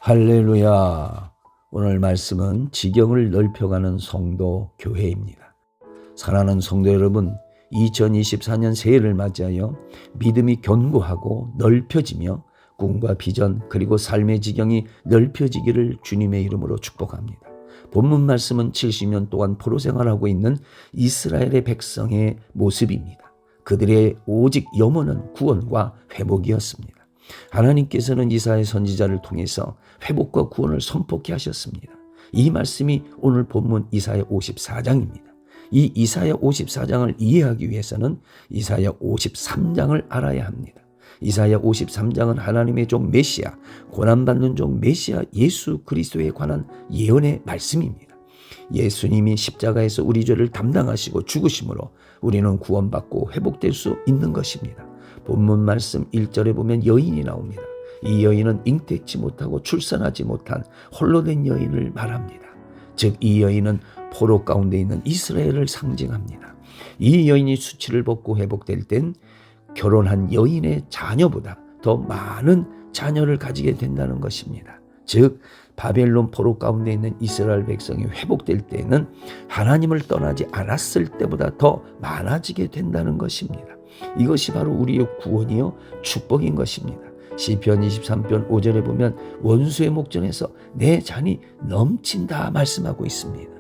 할렐루야. 오늘 말씀은 지경을 넓혀가는 성도 교회입니다. 사랑하는 성도 여러분, 2024년 새해를 맞이하여 믿음이 견고하고 넓혀지며 꿈과 비전 그리고 삶의 지경이 넓혀지기를 주님의 이름으로 축복합니다. 본문 말씀은 70년 동안 포로 생활하고 있는 이스라엘의 백성의 모습입니다. 그들의 오직 염원은 구원과 회복이었습니다. 하나님께서는 이사야 선지자를 통해서 회복과 구원을 선포케 하셨습니다. 이 말씀이 오늘 본문 이사야 54장입니다. 이 이사야 54장을 이해하기 위해서는 이사야 53장을 알아야 합니다. 이사야 53장은 하나님의 종 메시아, 고난받는 종 메시아 예수 그리스도에 관한 예언의 말씀입니다. 예수님이 십자가에서 우리 죄를 담당하시고 죽으심으로 우리는 구원받고 회복될 수 있는 것입니다. 본문 말씀 1절에 보면 여인이 나옵니다. 이 여인은 잉태치 못하고 출산하지 못한 홀로 된 여인을 말합니다. 즉 이 여인은 포로 가운데 있는 이스라엘을 상징합니다. 이 여인이 수치를 벗고 회복될 땐 결혼한 여인의 자녀보다 더 많은 자녀를 가지게 된다는 것입니다. 즉 바벨론 포로 가운데 있는 이스라엘 백성이 회복될 때는 하나님을 떠나지 않았을 때보다 더 많아지게 된다는 것입니다. 이것이 바로 우리의 구원이요 축복인 것입니다. 시편 23편 5절에 보면 원수의 목전에서 내 잔이 넘친다 말씀하고 있습니다.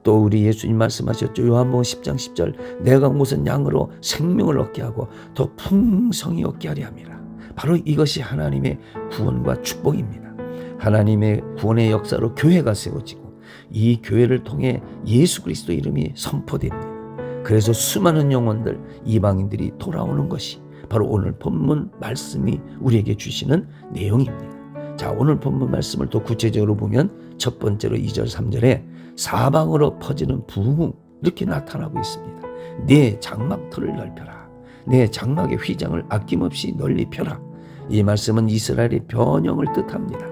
또 우리 예수님 말씀하셨죠. 요한복음 10장 10절 내가 온 것은 양으로 생명을 얻게 하고 더 풍성히 얻게 하려 함이라. 바로 이것이 하나님의 구원과 축복입니다. 하나님의 구원의 역사로 교회가 세워지고 이 교회를 통해 예수 그리스도 이름이 선포됩니다. 그래서 수많은 영혼들, 이방인들이 돌아오는 것이 바로 오늘 본문 말씀이 우리에게 주시는 내용입니다. 자, 오늘 본문 말씀을 더 구체적으로 보면 첫 번째로 2절 3절에 사방으로 퍼지는 부흥 이렇게 나타나고 있습니다. 내 장막터를 넓혀라. 내 장막의 휘장을 아낌없이 널리 펴라. 이 말씀은 이스라엘의 변형을 뜻합니다.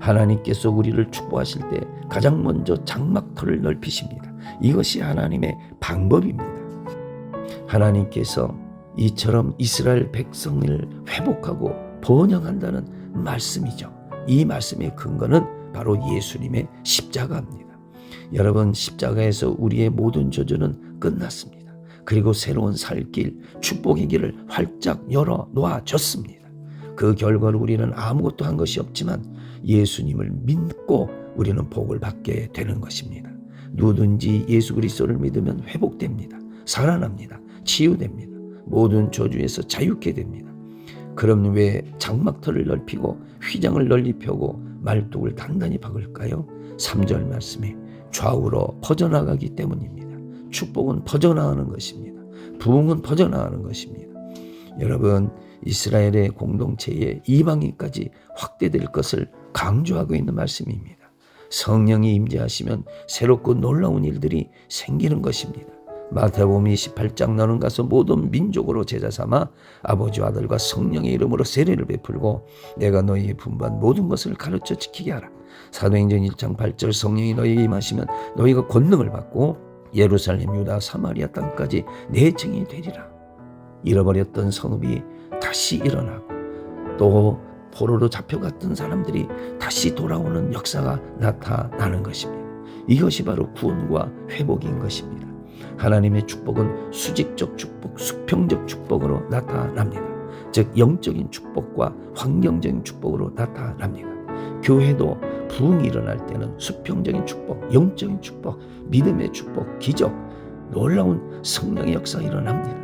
하나님께서 우리를 축복하실 때 가장 먼저 장막터를 넓히십니다. 이것이 하나님의 방법입니다. 하나님께서 이처럼 이스라엘 백성을 회복하고 번영한다는 말씀이죠. 이 말씀의 근거는 바로 예수님의 십자가입니다. 여러분, 십자가에서 우리의 모든 저주는 끝났습니다. 그리고 새로운 살길, 축복의 길을 활짝 열어 놓아줬습니다. 그 결과로 우리는 아무것도 한 것이 없지만 예수님을 믿고 우리는 복을 받게 되는 것입니다. 누구든지 예수 그리스도를 믿으면 회복됩니다. 살아납니다. 치유됩니다. 모든 저주에서 자유케 됩니다. 그럼 왜 장막터를 넓히고 휘장을 널리 펴고 말뚝을 단단히 박을까요? 3절 말씀에 좌우로 퍼져나가기 때문입니다. 축복은 퍼져나가는 것입니다. 부흥은 퍼져나가는 것입니다. 여러분, 이스라엘의 공동체에 이방인까지 확대될 것을 강조하고 있는 말씀입니다. 성령이 임재하시면 새롭고 놀라운 일들이 생기는 것입니다. 마태복음 28장 너는 가서 모든 민족으로 제자 삼아 아버지와 아들과 성령의 이름으로 세례를 베풀고 내가 너희의 분부한 모든 것을 가르쳐 지키게 하라. 사도행전 1장 8절 성령이 너희에게 임하시면 너희가 권능을 받고 예루살렘 유다 사마리아 땅까지 내 증인이 되리라. 잃어버렸던 성읍이 다시 일어나고 또 포로로 잡혀갔던 사람들이 다시 돌아오는 역사가 나타나는 것입니다. 이것이 바로 구원과 회복인 것입니다. 하나님의 축복은 수직적 축복, 수평적 축복으로 나타납니다. 즉 영적인 축복과 환경적인 축복으로 나타납니다. 교회도 부흥이 일어날 때는 수평적인 축복, 영적인 축복, 믿음의 축복, 기적, 놀라운 성령의 역사가 일어납니다.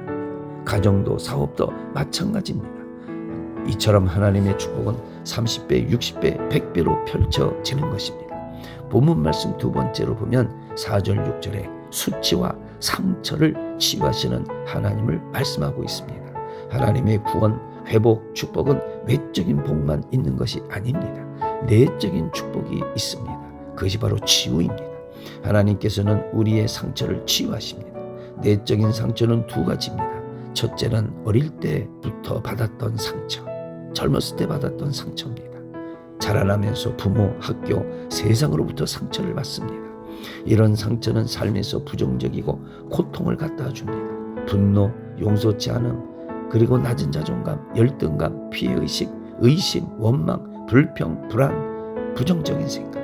가정도 사업도 마찬가지입니다. 이처럼 하나님의 축복은 30배, 60배, 100배로 펼쳐지는 것입니다. 본문 말씀 두 번째로 보면 4절, 6절에 수치와 상처를 치유하시는 하나님을 말씀하고 있습니다. 하나님의 구원, 회복, 축복은 외적인 복만 있는 것이 아닙니다. 내적인 축복이 있습니다. 그것이 바로 치유입니다. 하나님께서는 우리의 상처를 치유하십니다. 내적인 상처는 두 가지입니다. 첫째는 어릴 때부터 받았던 상처, 젊었을 때 받았던 상처입니다. 자라나면서 부모, 학교, 세상으로부터 상처를 받습니다. 이런 상처는 삶에서 부정적이고 고통을 갖다 줍니다. 분노, 용서치 않음, 그리고 낮은 자존감, 열등감, 피해의식, 의심, 원망, 불평, 불안, 부정적인 생각,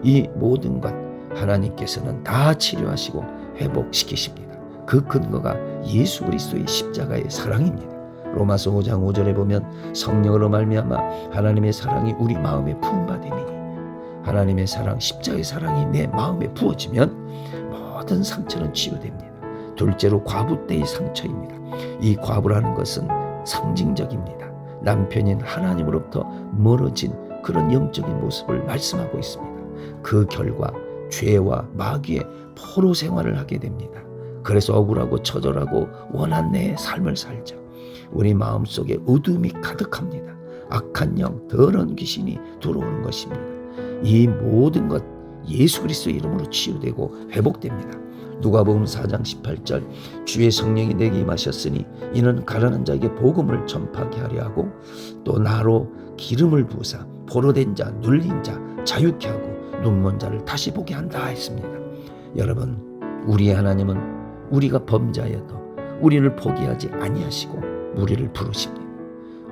이 모든 것 하나님께서는 다 치료하시고 회복시키십니다. 그 근거가 예수 그리스도의 십자가의 사랑입니다. 로마서 5장 5절에 보면 성령으로 말미암아 하나님의 사랑이 우리 마음에 부음받음이니, 하나님의 사랑, 십자가의 사랑이 내 마음에 부어지면 모든 상처는 치유됩니다. 둘째로 과부 때의 상처입니다. 이 과부라는 것은 상징적입니다. 남편인 하나님으로부터 멀어진 그런 영적인 모습을 말씀하고 있습니다. 그 결과 죄와 마귀의 포로 생활을 하게 됩니다. 그래서 억울하고 처절하고 원한 내 삶을 살죠. 우리 마음속에 어둠이 가득합니다. 악한 영, 더러운 귀신이 들어오는 것입니다. 이 모든 것 예수 그리스도의 이름으로 치유되고 회복됩니다. 누가복음 4장 18절, 주의 성령이 내게 임하셨으니 이는 가난한 자에게 복음을 전파하게 하려 하고 또 나로 기름을 부으사 포로된 자, 눌린 자 자유케 하고 눈먼 자를 다시 보게 한다 했습니다. 여러분, 우리의 하나님은 우리가 범죄하여도 우리를 포기하지 아니하시고 우리를 부르십니다.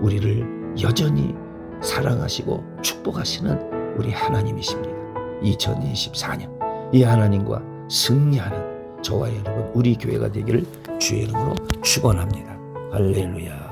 우리를 여전히 사랑하시고 축복하시는 우리 하나님이십니다. 2024년 이 하나님과 승리하는 저와 여러분, 우리 교회가 되기를 주의 이름으로 축원합니다. 할렐루야.